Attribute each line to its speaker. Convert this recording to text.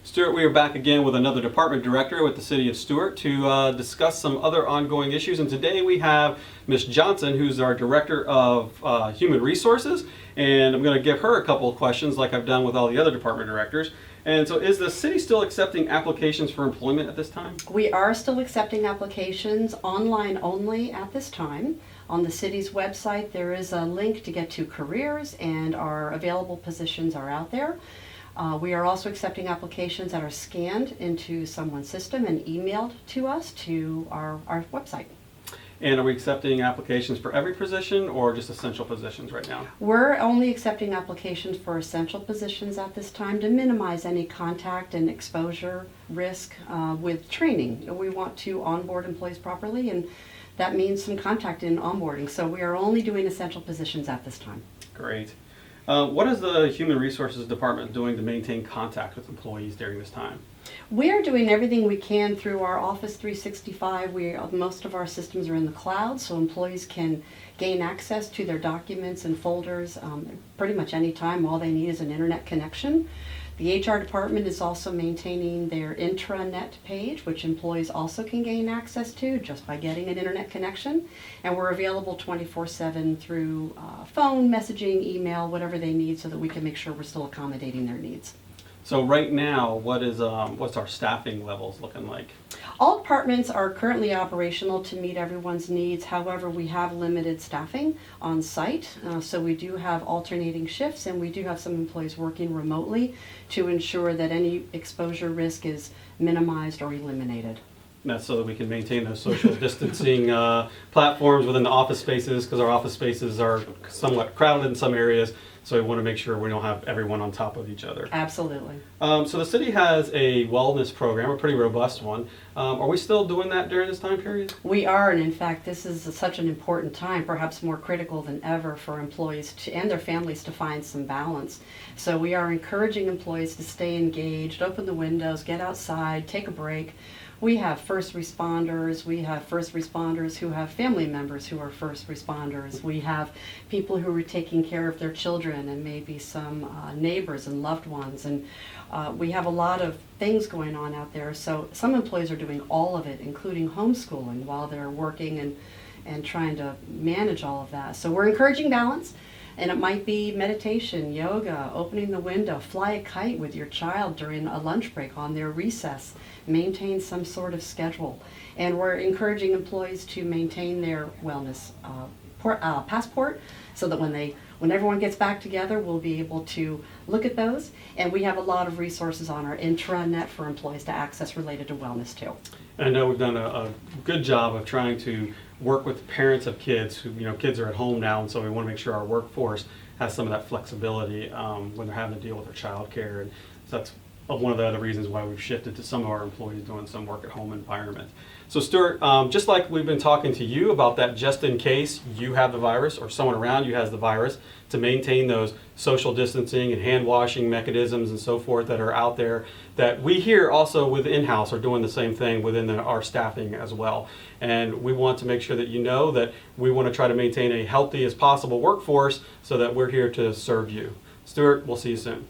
Speaker 1: Stuart, we are back again with another department director with the City of Stuart to discuss some other ongoing issues. And today we have Ms. Johnson, who's our Director of Human Resources. And I'm going to give her a couple of questions like I've done with all the other department directors. And so is the city still accepting applications for employment at this time?
Speaker 2: We are still accepting applications online only at this time. On the city's website, there is a link to get to careers, and our available positions are out there. We are also accepting applications that are scanned into someone's system and emailed to us to our website.
Speaker 1: And are we accepting applications for every position or just essential positions right now?
Speaker 2: We're only accepting applications for essential positions at this time to minimize any contact and exposure risk with training. We want to onboard employees properly, and that means some contact in onboarding. So we are only doing essential positions at this time.
Speaker 1: Great. What is the Human Resources Department doing to maintain contact with employees during this time?
Speaker 2: We are doing everything we can through our Office 365. Most of our systems are in the cloud, so employees can gain access to their documents and folders pretty much any time. All they need is an internet connection. The HR department is also maintaining their intranet page, which employees also can gain access to just by getting an internet connection. And we're available 24/7 through phone, messaging, email, whatever they need, so that we can make sure we're still accommodating their needs.
Speaker 1: So right now, what's our staffing levels looking like?
Speaker 2: All departments are currently operational to meet everyone's needs. However, we have limited staffing on site, so we do have alternating shifts, and we do have some employees working remotely to ensure that any exposure risk is minimized or eliminated.
Speaker 1: And that's so that we can maintain those social distancing platforms within the office spaces, because our office spaces are somewhat crowded in some areas. So we want to make sure we don't have everyone on top of each other.
Speaker 2: Absolutely.
Speaker 1: So the city has a wellness program, a pretty robust one. Are we still doing that during this time period?
Speaker 2: We are, and in fact, this is such an important time, perhaps more critical than ever for employees and their families to find some balance. So we are encouraging employees to stay engaged, open the windows, get outside, take a break. We have first responders who have family members who are first responders. We have people who are taking care of their children, and maybe some neighbors and loved ones. And we have a lot of things going on out there. So some employees are doing all of it, including homeschooling, while they're working and trying to manage all of that. So we're encouraging balance. And it might be meditation, yoga, opening the window, fly a kite with your child during a lunch break on their recess, maintain some sort of schedule. And we're encouraging employees to maintain their wellness passport, so that when everyone gets back together, we'll be able to look at those. And we have a lot of resources on our intranet for employees to access related to wellness too.
Speaker 1: And I know we've done a good job of trying to work with parents of kids who, kids are at home now, and so we want to make sure our workforce has some of that flexibility when they're having to deal with their child care. And so that's one of the other reasons why we've shifted to some of our employees doing some work at home environment. So Stuart, just like we've been talking to you about that, just in case you have the virus or someone around you has the virus, to maintain those social distancing and hand washing mechanisms and so forth that are out there, that we here also with in-house are doing the same thing within our staffing as well. And we want to make sure that you know that we want to try to maintain a healthy as possible workforce, so that we're here to serve you. Stuart, we'll see you soon.